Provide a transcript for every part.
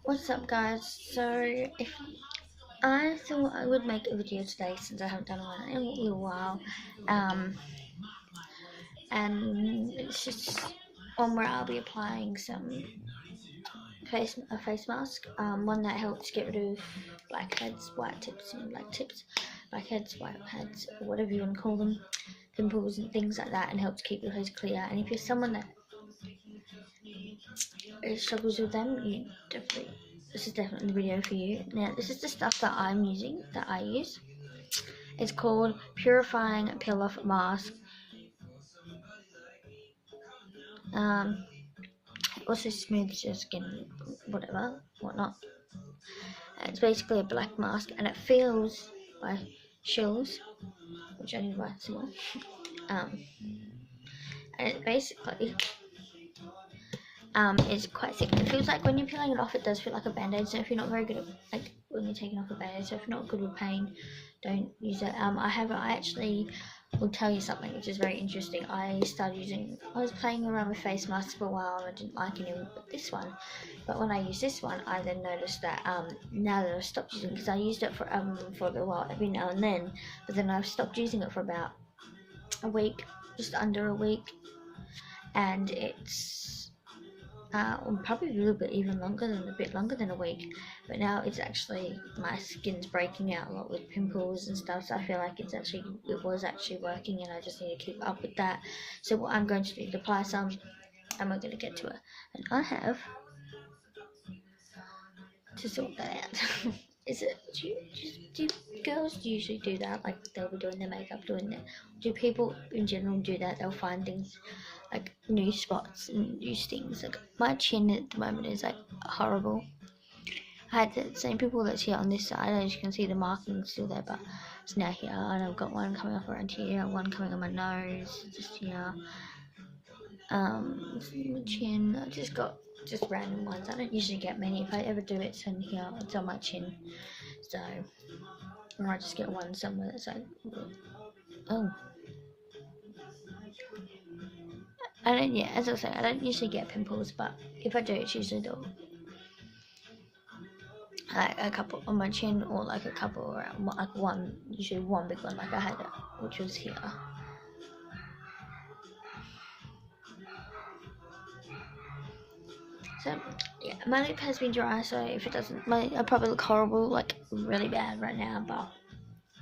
What's up, guys? So, if I thought I would make a video today since I haven't done one in a little while, um, and it's just one where I'll be applying a face mask, one that helps get rid of blackheads, white tips, and black tips, blackheads, whiteheads, or whatever you want to call them, pimples and things like that, and helps keep your face clear. And if you're someone that struggles with them, this is definitely the video for you. Now, this is the stuff that I use. It's called Purifying Peel Off Mask. It also smooths your skin, whatnot. It's basically a black mask, and it feels by Shills, which I need to buy some more. And it basically is quite thick. It feels like when you're peeling it off, it does feel like a band-aid. So if you're not very good at when you're taking off a band-aid, so if you're not good with pain, don't use it. I actually will tell you something which is very interesting. I was playing around with face masks for a while, and I didn't like any but this one. But when I used this one, I then noticed that now that I've stopped using it, because I used it for a little while every now and then, but then I've stopped using it for about a week, just under a week, and it's probably a bit longer than a week, but now it's actually, my skin's breaking out a lot with pimples and stuff, so I feel like it was actually working, and I just need to keep up with that. So what I'm going to do is apply some, and we're going to get to it, and I have to sort that out. Do girls usually do that? Like, they'll be doing their makeup, do people in general do that? They'll find things like new spots and new things. Like, my chin at the moment is like horrible. I had the same people that's here on this side. As you can see, the marking's still there, but it's now here. And I've got one coming up around here, one coming on my nose, just here. My chin. I just got random ones. I don't usually get many. If I ever do, it's in here. It's on my chin. So, or I just get one somewhere that's like, oh. As I say, I don't usually get pimples, but if I do, it's usually like a couple on my chin, or like a couple around, like one, usually one big one, like I had it, which was here. So yeah, my lip has been dry, so if it doesn't, I probably look horrible, like really bad right now, but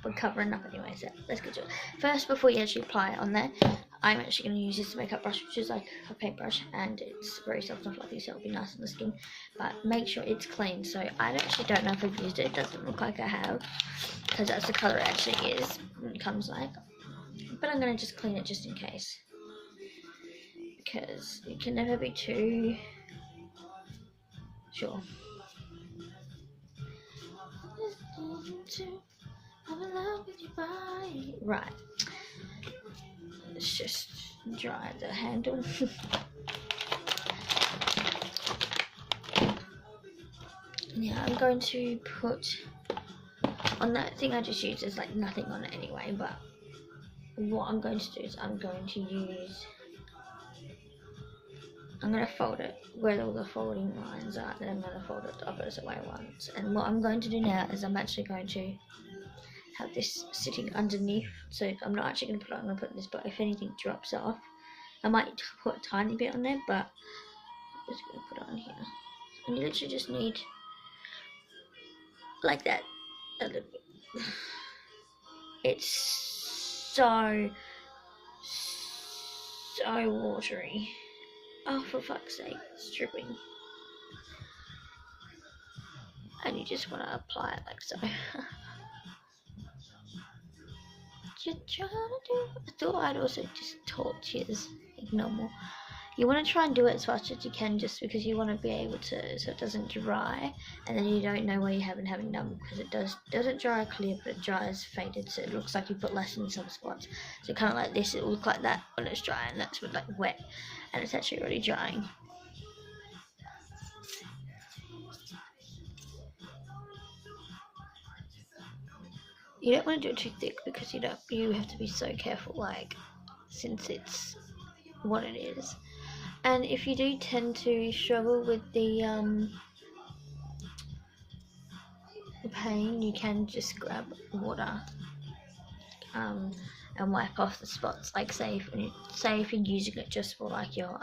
we're covering up anyway, so let's get to it. First, before you actually apply it on there, I'm actually going to use this makeup brush, which is like a paintbrush, and it's very soft and fluffy, so it'll be nice on the skin, but make sure it's clean. So I actually don't know if I've used it. It doesn't look like I have, because that's the colour it actually is, it comes like, but I'm going to just clean it just in case, because you can never be too sure. I'm in love with your body. Right. Let's just dry the handle. Yeah, I'm going to put on that thing I just used. There's like nothing on it anyway, but what I'm going to do is I'm going to fold it where all the folding lines are, then I'm going to fold it the opposite way once. And what I'm going to do now is I'm actually going to have this sitting underneath, so I'm not actually going to put it on, I'm going to put this, but if anything drops off, I might put a tiny bit on there, but I'm just going to put it on here. And you literally just need, like that, a little bit. It's so watery. Oh, for fuck's sake, it's dripping. And you just want to apply it like so. I thought I'd also just torches, like normal. You want to try and do it as fast as you can, just because you want to be able to, so it doesn't dry, and then you don't know where you haven't done, because it doesn't dry clear, but it dries faded, so it looks like you put less in some spots. So kind of like this, it will look like that when it's dry, and that's with like wet, and it's actually already drying. You don't want to do it too thick, because you have to be so careful, like, since it's what it is. And if you do tend to struggle with the pain, you can just grab water and wipe off the spots. Like say if you're using it just for like your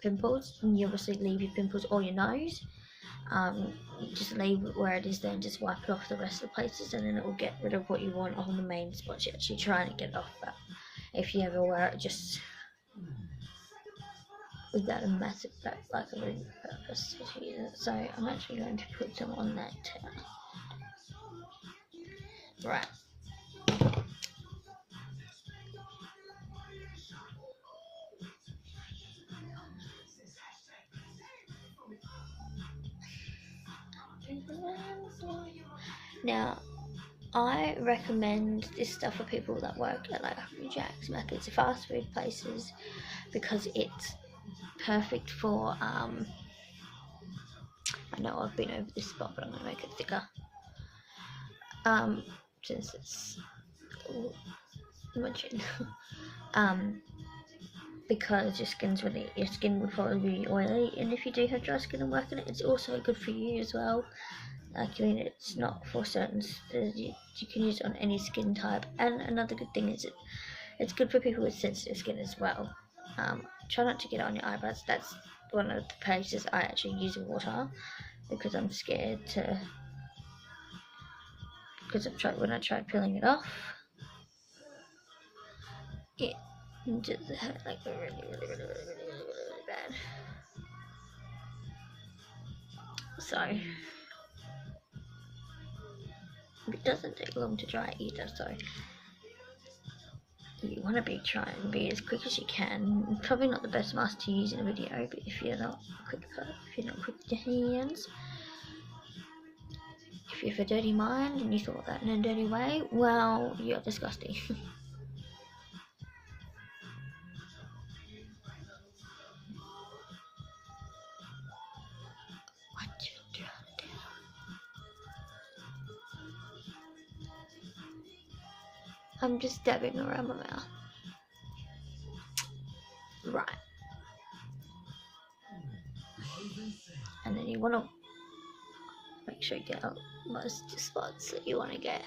pimples, and you obviously leave your pimples or your nose. Just leave it where it is there and just wipe it off the rest of the places, and then it will get rid of what you want on the main spots you're actually trying to get off. But if you ever wear it just without a massive like a really purpose to use it. So I'm actually going to put some on that too. Right. Now, I recommend this stuff for people that work at like Hungry Jack's, Macca's, fast food places, because it's perfect for I know I've been over this spot, but I'm gonna make it thicker. Since it's my chin. Because your skin would probably be oily, and if you do have dry skin and work in it, it's also good for you as well. Like, I mean, it's not for certain, you can use it on any skin type. And another good thing is it's good for people with sensitive skin as well. Try not to get it on your eyebrows. That's one of the places I actually use water, because I'm scared to, because when I tried peeling it off, it just hurt like really bad. So it doesn't take long to dry either, so you want to try and be as quick as you can. Probably not the best mask to use in a video, but if you're not quick with your hands, if you have a dirty mind and you thought that in a dirty way, well, you're disgusting. What you trying to do? I'm just dabbing around my mouth. Right. And then you want to make sure you get out most spots that you want to get.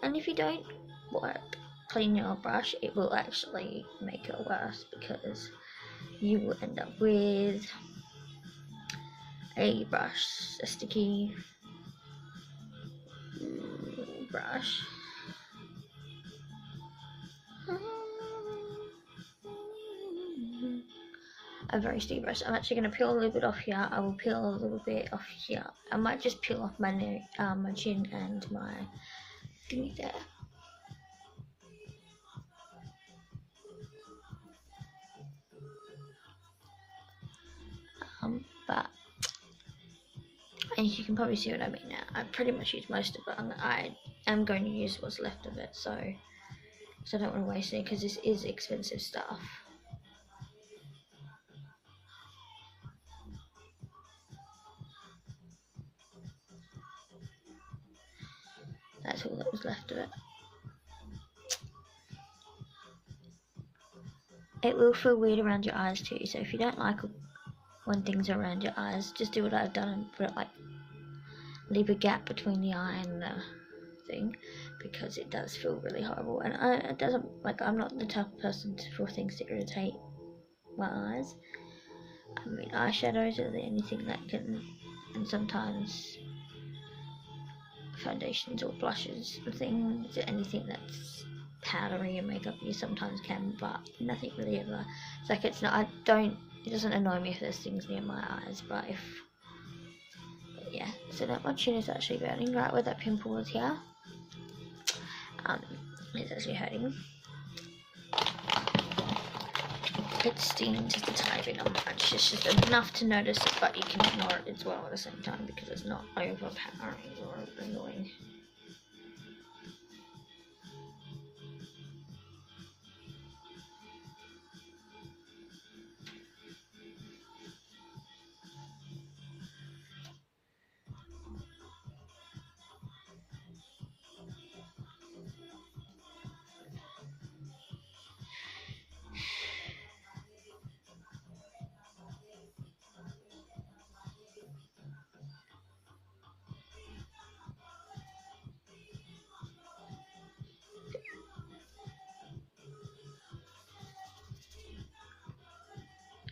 And if you don't clean your brush, it will actually make it worse, because you will end up with a sticky brush. A very sticky brush. I'm actually going to peel a little bit off here. I will peel a little bit off here. I might just peel off my my chin and my thingy there. But and you can probably see what I mean now. I pretty much used most of it, and I am going to use what's left of it, so I don't want to waste it, because this is expensive stuff. That's all that was left of it. It will feel weird around your eyes too, so if you don't like when things are around your eyes, just do what I've done and put it like, leave a gap between the eye and the thing, because it does feel really horrible. And it doesn't, like, I'm not the type of person for things to irritate my eyes. I mean, eyeshadows are anything that can, and sometimes foundations or blushes and things, anything that's powdery and makeup you sometimes can, but nothing really ever. It's like, it's not, it doesn't annoy me if there's things near my eyes, but yeah, so that my chin is actually burning right where that pimple was here. It's actually hurting. It stings the tiny bit on much. It's just enough to notice it, but you can ignore it as well at the same time, because it's not overpowering or annoying.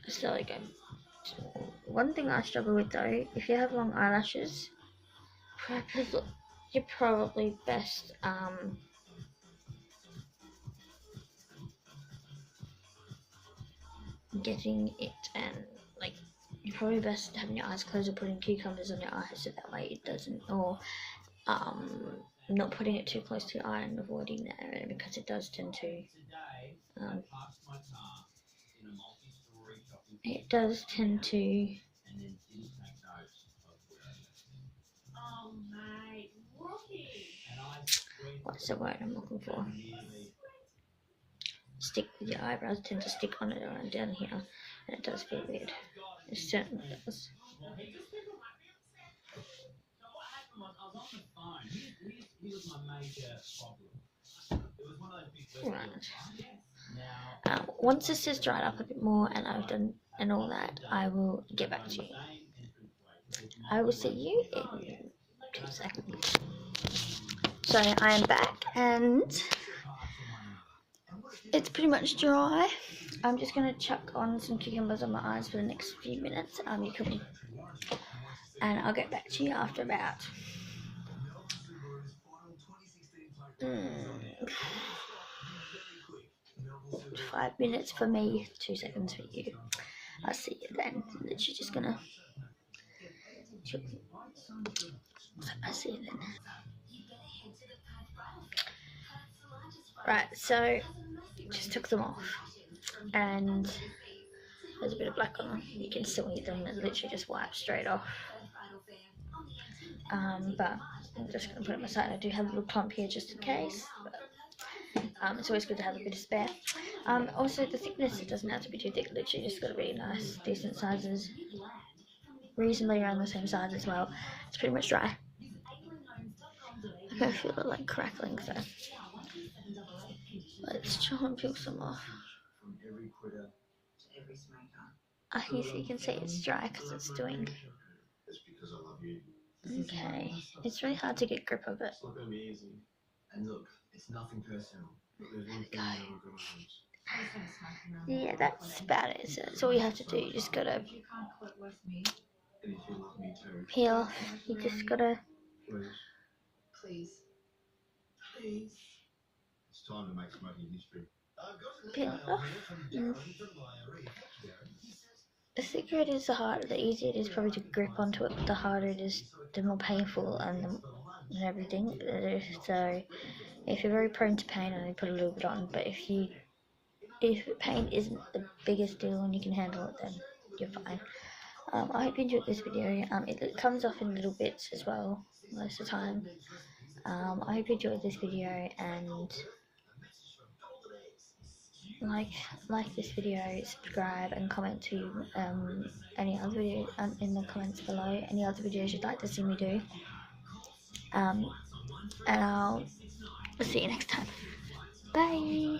So again, one thing I struggle with though, if you have long eyelashes, you're probably best getting it and like you're probably best having your eyes closed or putting cucumbers on your eyes so that way it doesn't, or not putting it too close to your eye and avoiding the area because it does tend to um, it does tend to what's the word I'm looking for? Stick with your eyebrows tend to stick on it around down here, and it does feel weird. It certainly does. Right. Once this is dried up a bit more and I've done and all that, I will get back to you. I will see you in 2 seconds. So I am back and it's pretty much dry. I'm just going to chuck on some cucumbers on my eyes for the next few minutes. And I'll get back to you after about 5 minutes for me, 2 seconds for you. I'll see you then. Literally just gonna. I'll see you then. Right, so just took them off, and there's a bit of black on them. You can still eat them. It literally just wipes straight off. But I'm just gonna put it aside. I do have a little clump here just in case. But, it's always good to have a bit of spare. Also, the thickness, it doesn't have to be too thick. Literally, just got to be nice, decent sizes, reasonably around the same size as well. It's pretty much dry. I can feel it like crackling, so let's try and peel some off. You can see it's dry because it's doing. Okay, it's really hard to get grip of it. Yeah, that's about it. So that's all you have to do. You just gotta peel. You just gotta. Please. It's time to make smoking history. Peel it off. The thicker it is, the harder, the easier it is probably to grip onto it. The harder it is, the more painful and everything. So if you're very prone to pain, only put a little bit on. But if pain isn't the biggest deal and you can handle it, then you're fine. I hope you enjoyed this video. It comes off in little bits as well most of the time. I hope you enjoyed this video and like this video, subscribe and comment to any other videos in the comments below. Any other videos you'd like to see me do. And I'll see you next time. Bye.